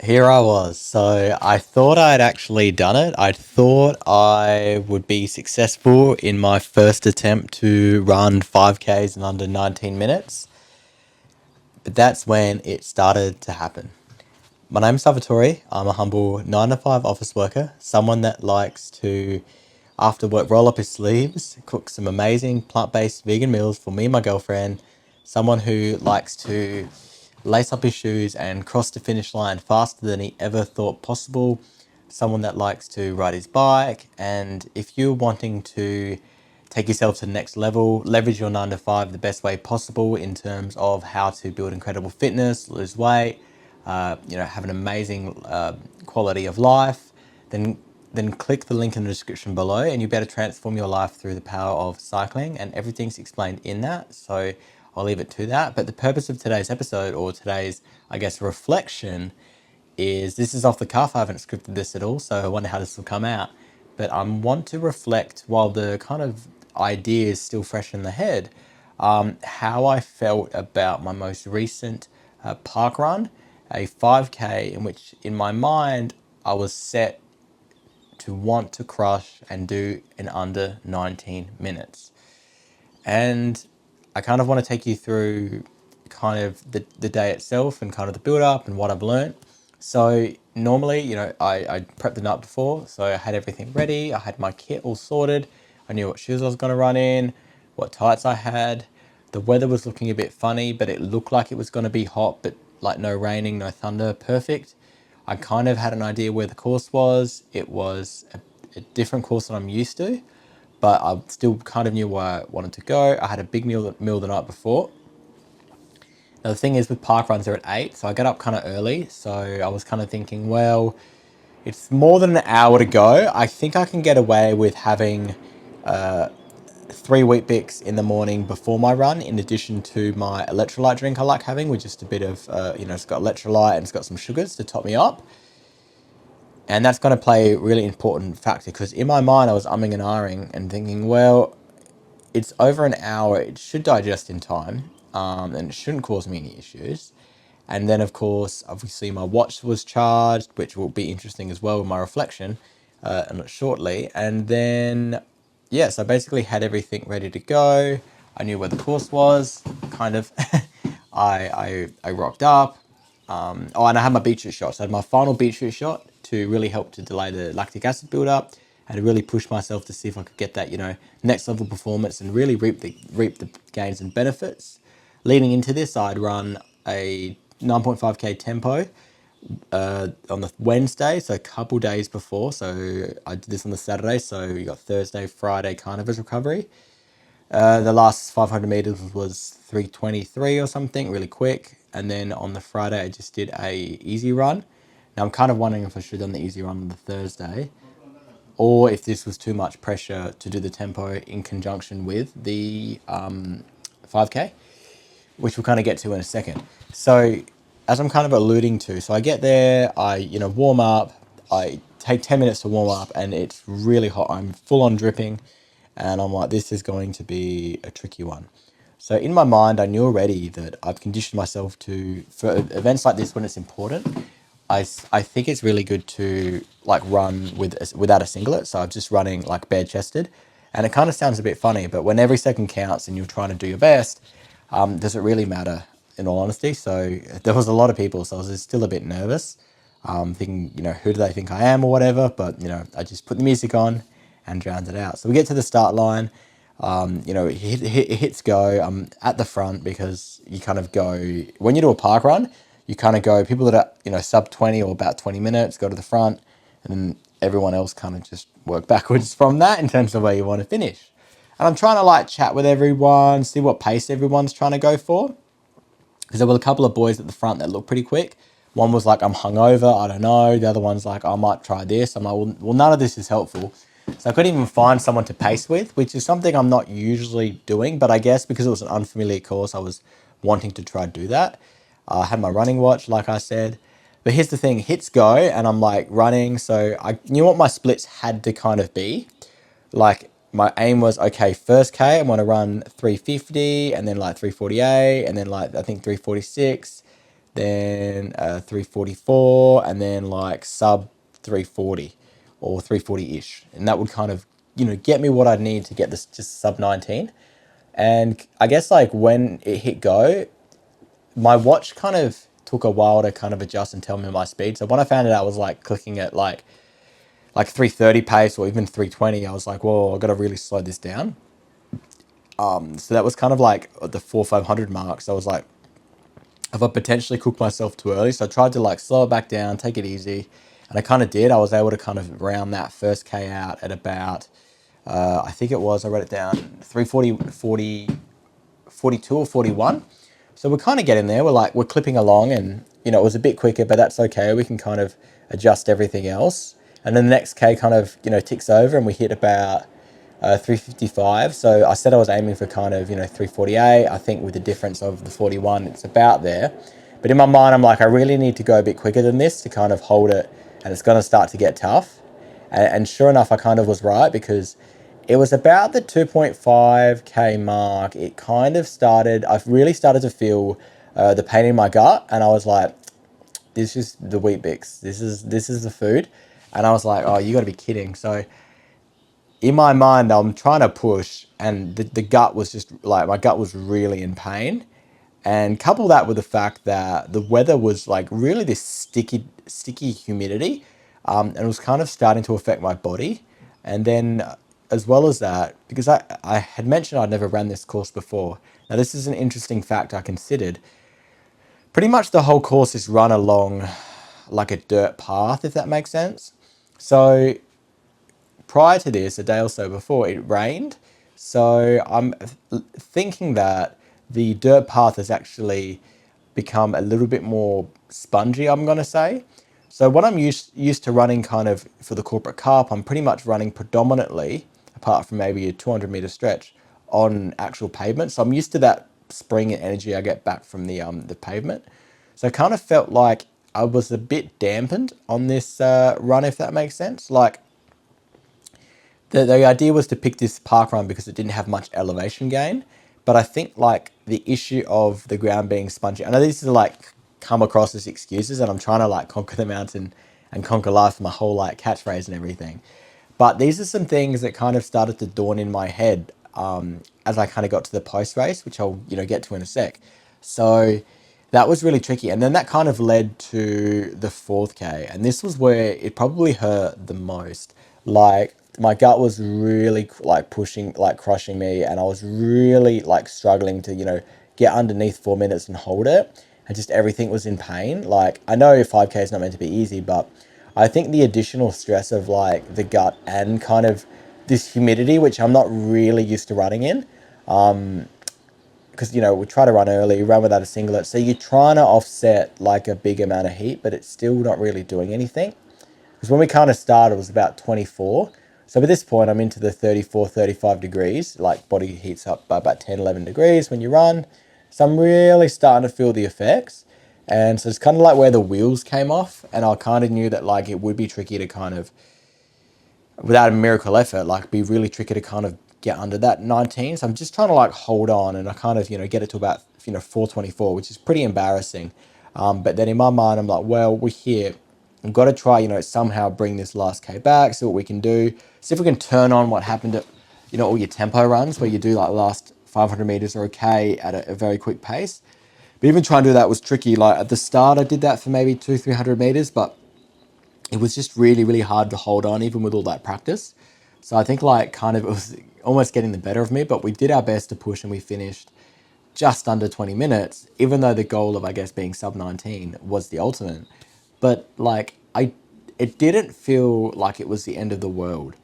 Here I was. So I thought I'd actually done it. I thought I would be successful in my first attempt to run 5Ks in under 19 minutes. But that's when it started to happen. My name's Salvatore. I'm a humble 9 to 5 office worker, someone that likes to, after work, roll up his sleeves, cook some amazing plant based vegan meals for me and my girlfriend, someone who likes to lace up his shoes and cross the finish line faster than he ever thought possible, someone that likes to ride his bike. And if you're wanting to take yourself to the next level, leverage your 9 to 5 the best way possible in terms of how to build incredible fitness, lose weight, have an amazing quality of life, then click the link in the description below and you better transform your life through the power of cycling, and everything's explained in that. So I'll leave it to that. But the purpose of today's episode, or today's, I guess, reflection, is this is off the cuff. I haven't scripted this at all, so I wonder how this will come out. But I want to reflect while the kind of idea is still fresh in the head, how I felt about my most recent park run, a 5K in which, in my mind, I was set to want to crush and do in under 19 minutes. And I kind of want to take you through kind of the day itself and kind of the build up and what I've learned. So normally, I prepped the night before, so I had everything ready. I had my kit all sorted. I knew what shoes I was going to run in, what tights I had. The weather was looking a bit funny, but it looked like it was going to be hot, but like no raining, no thunder, perfect. I kind of had an idea where the course was. It was a different course than I'm used to, but I still kind of knew where I wanted to go. I had a big meal the night before. Now, the thing is, with park runs, they're at 8, so I got up kind of early. So I was kind of thinking, well, it's more than an hour to go. I think I can get away with having 3 Weet-Bix in the morning before my run, in addition to my electrolyte drink I like having, with just a bit of, it's got electrolyte and it's got some sugars to top me up. And that's going to play a really important factor, because in my mind I was umming and ahhing and thinking, well, it's over an hour, it should digest in time, and it shouldn't cause me any issues. And then, of course, obviously my watch was charged, which will be interesting as well with my reflection shortly. And then, yeah, so I basically had everything ready to go. I knew where the course was, kind of. I rocked up. And I had my beetroot shot. So I had my final beetroot shot to really help to delay the lactic acid buildup, and to really push myself to see if I could get that, next level performance and really reap the gains and benefits. Leading into this, I'd run a 9.5K tempo on the Wednesday, so a couple days before. So I did this on the Saturday, so you got Thursday, Friday kind of as recovery. The last 500 meters was 3:23 or something, really quick. And then on the Friday, I just did a easy run. Now I'm kind of wondering if I should have done the easy run on the Thursday, or if this was too much pressure to do the tempo in conjunction with the 5K, which we'll kind of get to in a second. So, as I'm kind of alluding to, so I get there, I warm up, I take 10 minutes to warm up, and it's really hot. I'm full on dripping, and I'm like, this is going to be a tricky one. So in my mind, I knew already that I've conditioned myself to, for events like this when it's important, I think it's really good to like run without a singlet. So I'm just running like bare chested, and it kind of sounds a bit funny, but when every second counts and you're trying to do your best, does it really matter? In all honesty, so there was a lot of people, so I was still a bit nervous, thinking, who do they think I am or whatever. But I just put the music on and drowned it out. So we get to the start line. It hits go. I'm at the front because you kind of go, when you do a park run, you kind of go, people that are, sub 20 or about 20 minutes go to the front, and then everyone else kind of just work backwards from that in terms of where you want to finish. And I'm trying to like chat with everyone, see what pace everyone's trying to go for. Because there were a couple of boys at the front that looked pretty quick. One was like, I'm hungover, I don't know. The other one's like, I might try this. I'm like, well, none of this is helpful. So I couldn't even find someone to pace with, which is something I'm not usually doing. But I guess because it was an unfamiliar course, I was wanting to try to do that. I had my running watch, like I said. But here's the thing, hits go, and I'm like running. So I knew what my splits had to kind of be. Like my aim was, okay, first K, I'm going to run 350 and then like 348 and then like I think 346. then 344, and then like sub 340 or 340-ish. And that would kind of, get me what I'd need to get this just sub 19. And I guess like when it hit go, my watch kind of took a while to kind of adjust and tell me my speed. So when I found it out, I was like clicking at like 330 pace or even 320, I was like, whoa, I got to really slow this down. So that was kind of like the 400-500 mark. So I was like, have I potentially cooked myself too early? So I tried to like slow it back down, take it easy. And I kind of did. I was able to kind of round that first K out at about, I think it was, I wrote it down, 42 or 41. So we're kind of getting there. We're clipping along, and it was a bit quicker, but that's okay. We can kind of adjust everything else. And then the next K kind of, ticks over, and we hit about 355. So I said I was aiming for kind of, 348. I think with the difference of the 41, it's about there. But in my mind, I'm like, I really need to go a bit quicker than this to kind of hold it, and it's going to start to get tough. And sure enough, I kind of was right, because it was about the 2.5K mark. It kind of started, I've really started to feel the pain in my gut. And I was like, this is the Wheat Bix. This is the food. And I was like, oh, you got to be kidding. So in my mind, I'm trying to push, and the gut was just like, my gut was really in pain. And couple that with the fact that the weather was like really this sticky humidity, and it was kind of starting to affect my body. And then, as well as that, because I had mentioned I'd never ran this course before. Now, this is an interesting fact I considered. Pretty much the whole course is run along like a dirt path, if that makes sense. So prior to this, a day or so before, it rained. So I'm thinking that the dirt path has actually become a little bit more spongy, I'm going to say. So what I'm used to running kind of for the corporate carp, I'm pretty much running predominantly, apart from maybe a 200-meter stretch, on actual pavement. So I'm used to that spring and energy I get back from the pavement. So I kind of felt like I was a bit dampened on this run, if that makes sense. Like, the idea was to pick this park run because it didn't have much elevation gain. But I think like the issue of the ground being spongy, I know these are like come across as excuses, and I'm trying to like conquer the mountain and conquer life, my whole like catchphrase and everything. But these are some things that kind of started to dawn in my head as I kind of got to the post race, which I'll get to in a sec. So that was really tricky, and then that kind of led to the 4th K, and this was where it probably hurt the most. Like, my gut was really like pushing, like crushing me, and I was really like struggling to get underneath 4 minutes and hold it, and just everything was in pain. Like, I know 5K is not meant to be easy, but I think the additional stress of like the gut and kind of this humidity, which I'm not really used to running in, because we try to run early, run without a singlet, so you're trying to offset like a big amount of heat, but it's still not really doing anything. Because when we kind of started, it was about 24. So at this point, I'm into the 34, 35 degrees. Like, body heats up by about 10, 11 degrees when you run. So I'm really starting to feel the effects. And so it's kind of like where the wheels came off. And I kind of knew that like it would be tricky to kind of, without a miracle effort, like be really tricky to kind of get under that 19. So I'm just trying to like hold on, and I kind of, get it to about, 424, which is pretty embarrassing. But then in my mind, I'm like, well, we're here. I've got to try, somehow bring this last K back, see what we can do. See if we can turn on what happened at, all your tempo runs where you do like last 500 meters or a K at a very quick pace. But even trying to do that was tricky. Like at the start, I did that for maybe 200-300 meters, but it was just really, really hard to hold on, even with all that practice. So I think like kind of it was almost getting the better of me, but we did our best to push, and we finished just under 20 minutes, even though the goal of, I guess, being sub 19 was the ultimate. But like, it didn't feel like it was the end of the world.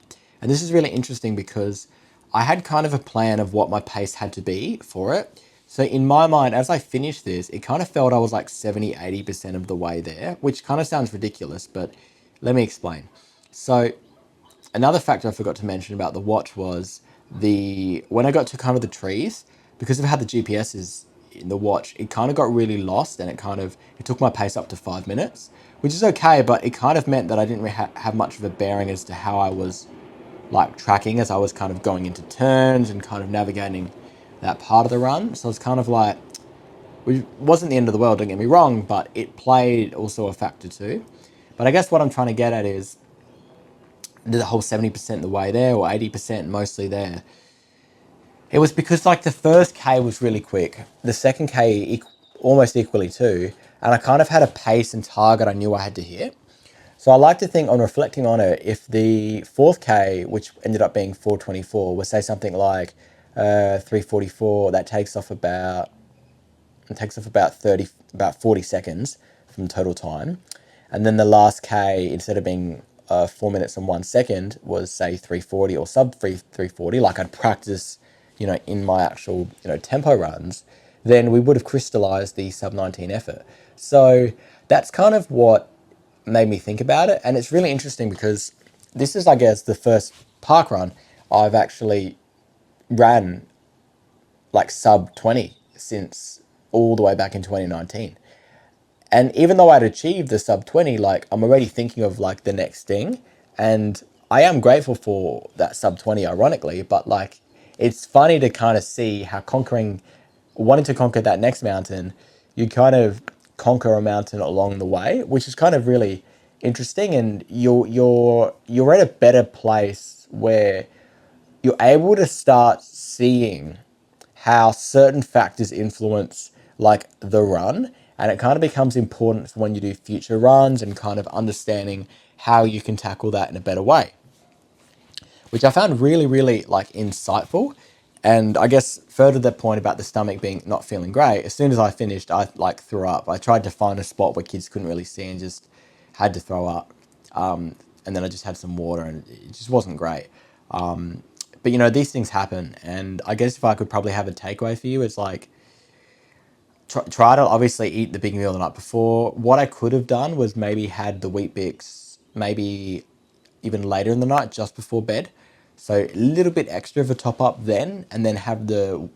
And this is really interesting because I had kind of a plan of what my pace had to be for it. So in my mind, as I finished this, it kind of felt I was like 70-80% of the way there, which kind of sounds ridiculous, but let me explain. So another factor I forgot to mention about the watch was when I got to kind of the trees, because of how the GPS is in the watch, it kind of got really lost, and it took my pace up to 5 minutes, which is okay, but it kind of meant that I didn't really have much of a bearing as to how I was like tracking as I was kind of going into turns and kind of navigating that part of the run. So it's kind of like, which wasn't the end of the world, don't get me wrong, but it played also a factor too. But I guess what I'm trying to get at is the whole 70% the way there, or 80% mostly there. It was because like the first K was really quick, the second K almost equally too, and I kind of had a pace and target I knew I had to hit. So I like to think, on reflecting on it, if the fourth K, which ended up being 4:24, was say something like 3:44, that takes off about 40 seconds from total time. And then the last K, instead of being 4 minutes and 1 second, was say 3:40 or sub 3:40, like I'd practice, in my actual, tempo runs, then we would have crystallized the sub 19 effort. So that's kind of what made me think about it. And it's really interesting because this is, I guess, the first park run I've actually ran like sub 20 since all the way back in 2019. And even though I'd achieved the sub 20, like I'm already thinking of like the next thing. And I am grateful for that sub 20, ironically, but like it's funny to kind of see how wanting to conquer that next mountain, you kind of conquer a mountain along the way, which is kind of really interesting. And you're at a better place where you're able to start seeing how certain factors influence like the run, and it kind of becomes important for when you do future runs and kind of understanding how you can tackle that in a better way, which I found really, really like insightful. And I guess further the point about the stomach being not feeling great, as soon as I finished, I like threw up. I tried to find a spot where kids couldn't really see and just had to throw up. And then I just had some water and it just wasn't great. But these things happen. And I guess if I could probably have a takeaway for you, it's like, try to obviously eat the big meal the night before. What I could have done was maybe had the Wheat Bix maybe even later in the night, just before bed. So a little bit extra of a top up then, and then have the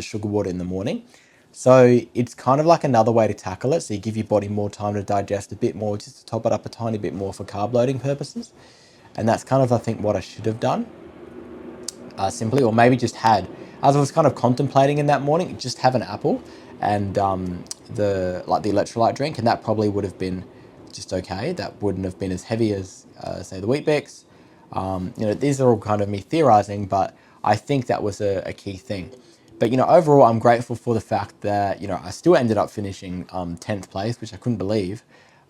sugar water in the morning. So it's kind of like another way to tackle it. So you give your body more time to digest a bit more, just to top it up a tiny bit more for carb loading purposes. And that's kind of, I think, what I should have done. Simply, or maybe just had, as I was kind of contemplating in that morning, just have an apple and the electrolyte drink, and that probably would have been just okay. That wouldn't have been as heavy as say the Wheat Bix. These are all kind of me theorizing, but I think that was a key thing. But overall, I'm grateful for the fact that I still ended up finishing 10th place, which I couldn't believe.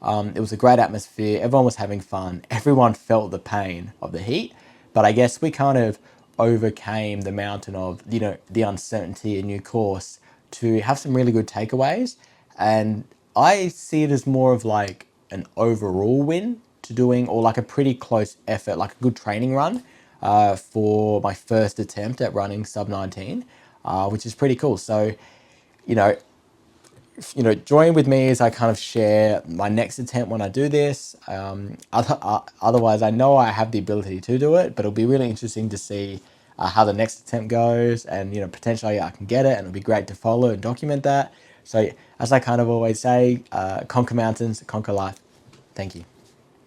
It was a great atmosphere. Everyone was having fun. Everyone felt the pain of the heat, but I guess we kind of overcame the mountain of the uncertainty, a new course, to have some really good takeaways. And I see it as more of like an overall win to doing, or like a pretty close effort, like a good training run for my first attempt at running sub 19, which is pretty cool. So you know join with me as I kind of share my next attempt when I do this. Otherwise, I know I have the ability to do it, but it'll be really interesting to see how the next attempt goes, and potentially I can get it, and it'll be great to follow and document that. So as I kind of always say, conquer mountains, conquer life. Thank you.